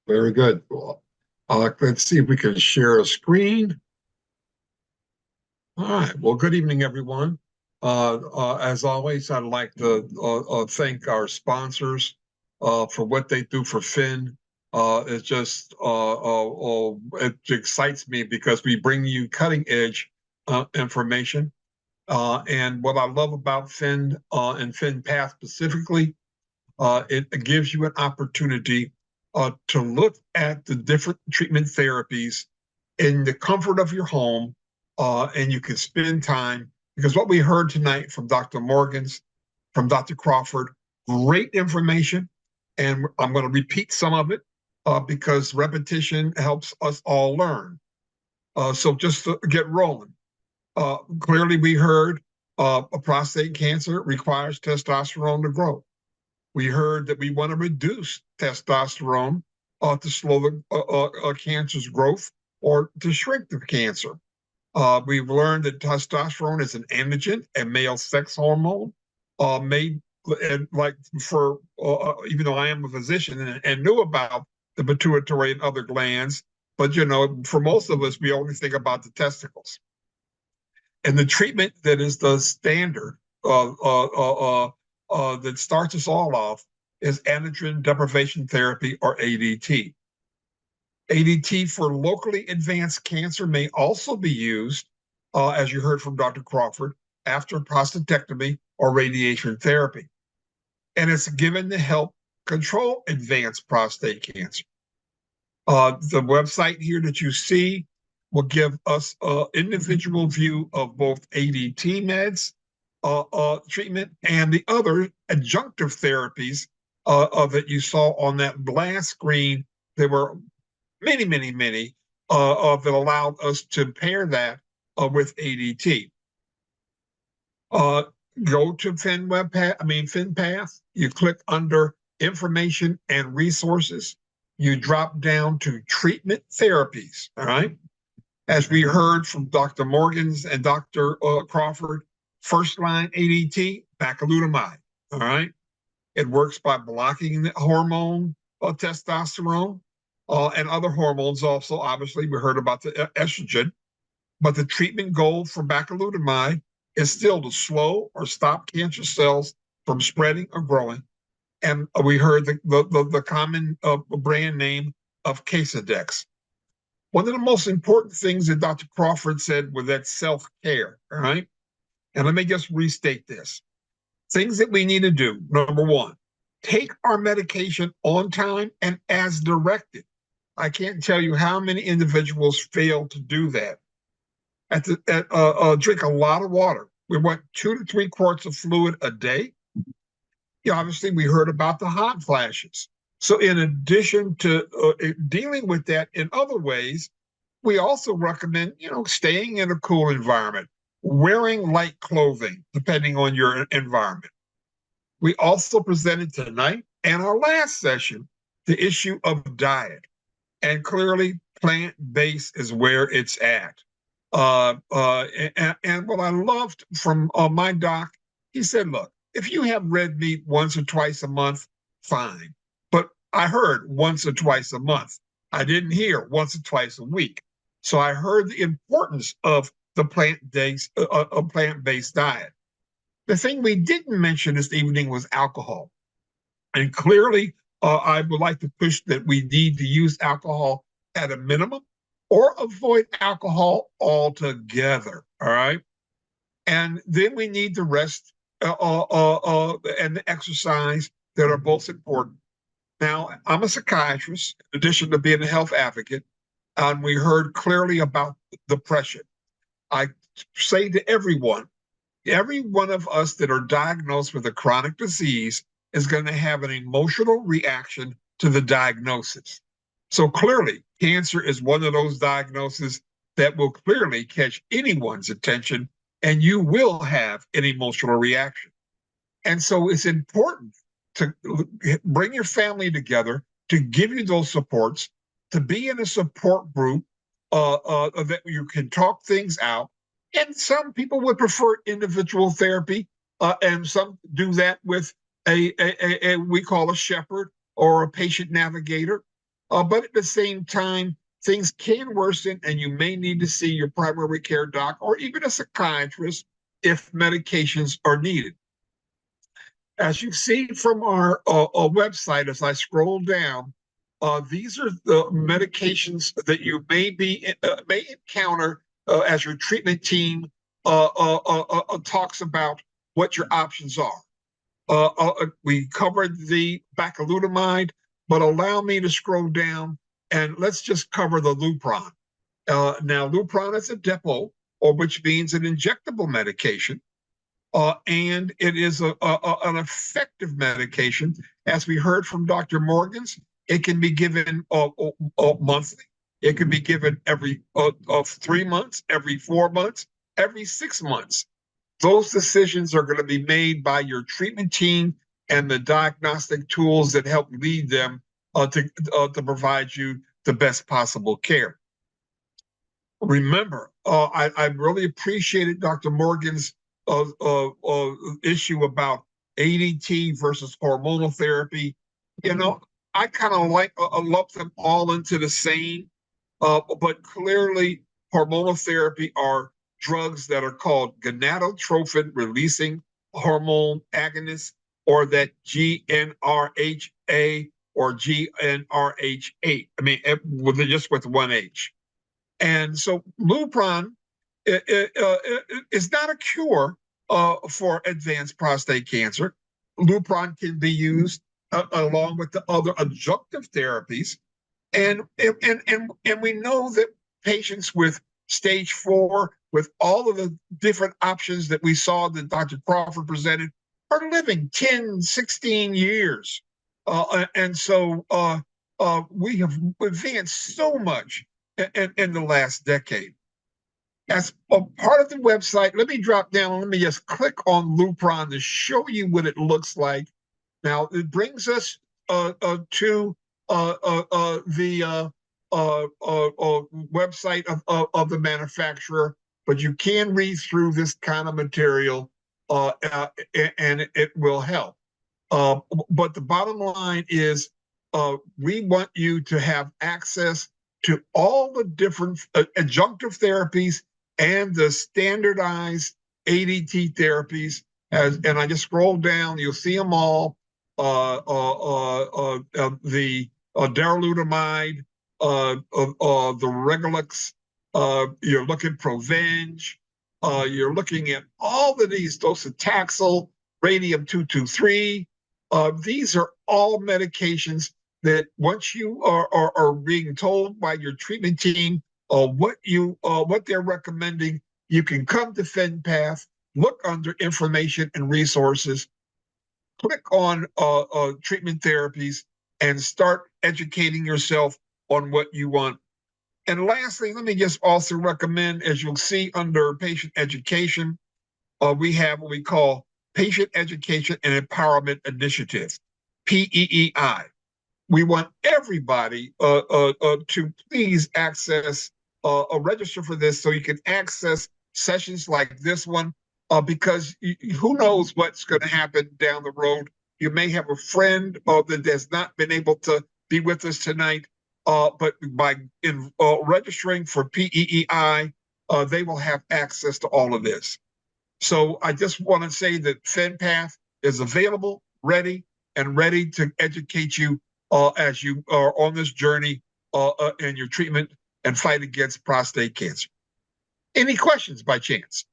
Very good. Well, let's see if we can share a screen. All right. Well, good evening, everyone. As always, I'd like to thank our sponsors for what they do for Phen. It just it excites me because we bring you cutting edge information. And what I love about Phen and PHENPath specifically, it gives you an opportunity to look at the different treatment therapies in the comfort of your home, and you can spend time. Because what we heard tonight from Dr. Morgans, from Dr. Crawford, great information, and I'm going to repeat some of it because repetition helps us all learn. So just to get rolling. Clearly, we heard a prostate cancer requires testosterone to grow. We heard that we want to reduce testosterone to slow the cancer's growth or to shrink the cancer. We've learned that testosterone is an androgen, a male sex hormone, made like for, even though I am a physician and knew about the pituitary and other glands, but for most of us, we only think about the testicles. And the treatment that is the standard that starts us all off is androgen deprivation therapy, or ADT. ADT for locally advanced cancer may also be used, as you heard from Dr. Crawford, after prostatectomy or radiation therapy. And it's given to help control advanced prostate cancer. The website here that you see will give us an individual view of both ADT meds treatment and the other adjunctive therapies that you saw on that last screen. There were many that allowed us to pair that with ADT. Go to PHENPath. You click under information and resources. You drop down to treatment therapies. All right. As we heard from Dr. Morgans and Dr. Crawford, first line ADT, bacalutamide. All right. It works by blocking the hormone testosterone and other hormones also. Obviously, we heard about the estrogen, but the treatment goal for bacalutamide is still to slow or stop cancer cells from spreading or growing. And we heard the common brand name of Casodex. One of the most important things that Dr. Crawford said was that self-care, all right? And let me just restate this. Things that we need to do. Number one, take our medication on time and as directed. I can't tell you how many individuals fail to do that. Drink a lot of water. We want 2 to 3 quarts of fluid a day. Obviously, we heard about the hot flashes. So in addition to dealing with that in other ways, we also recommend, staying in a cool environment, wearing light clothing, depending on your environment. We also presented tonight and our last session the issue of diet. And clearly, plant-based is where it's at. And what I loved from my doc, he said, look, if you have red meat once or twice a month, fine. But I heard once or twice a month. I didn't hear once or twice a week. So I heard the importance of the plant-based diet. The thing we didn't mention this evening was alcohol. And clearly, I would like to push that we need to use alcohol at a minimum or avoid alcohol altogether, all right? And then we need the rest and the exercise that are both important. Now, I'm a psychiatrist, in addition to being a health advocate, and we heard clearly about depression. I say to everyone, every one of us that are diagnosed with a chronic disease is going to have an emotional reaction to the diagnosis. So clearly, cancer is one of those diagnoses that will clearly catch anyone's attention, and you will have an emotional reaction. And so it's important to bring your family together, to give you those supports, to be in a support group that you can talk things out. And some people would prefer individual therapy, and some do that with a we call a shepherd or a patient navigator. But at the same time, things can worsen, and you may need to see your primary care doc or even a psychiatrist if medications are needed. As you see from our website, as I scroll down, these are the medications that you may encounter as your treatment team talks about what your options are. We covered the bacalutamide, but allow me to scroll down and let's just cover the Lupron. Now, Lupron is a depot, or which means an injectable medication, and it is an effective medication. As we heard from Dr. Morgans, it can be given monthly. It can be given every 3 months, every 4 months, every 6 months. Those decisions are going to be made by your treatment team and the diagnostic tools that help lead them to provide you the best possible care. Remember, I really appreciated Dr. Morgan's issue about ADT versus hormonal therapy. I kind of lump them all into the same, but clearly hormonal therapy are drugs that are called gonadotrophin releasing hormone agonists, or that GnRHA or GnRH8. I mean, just with one H. And so Lupron is not a cure for advanced prostate cancer. Lupron can be used along with the other adjunctive therapies. And we know that patients with stage 4, with all of the different options that we saw that Dr. Crawford presented, are living 10, 16 years. And so we have advanced so much in the last decade. As a part of the website, let me drop down. Let me just click on Lupron to show you what it looks like. Now, it brings us to the website of the manufacturer, but you can read through this kind of material, and it will help. But the bottom line is we want you to have access to all the different adjunctive therapies and the standardized ADT therapies. And I just scroll down, you'll see them all. The darolutamide, the Regulux, you're looking Provenge, you're looking at all of these, docetaxel, radium-223. These are all medications that once you are being told by your treatment team what they're recommending, you can come to PHENPath, look under information and resources, click on treatment therapies, and start educating yourself on what you want. And lastly, let me just also recommend, as you'll see under patient education, we have what we call Patient Education and Empowerment Initiative, PEEI. We want everybody to please access register for this so you can access sessions like this one, because who knows what's going to happen down the road. You may have a friend that has not been able to be with us tonight, but by registering for PEEI, they will have access to all of this. So I just want to say that PHENPath is available, ready to educate you as you are on this journey in your treatment and fight against prostate cancer. Any questions by chance?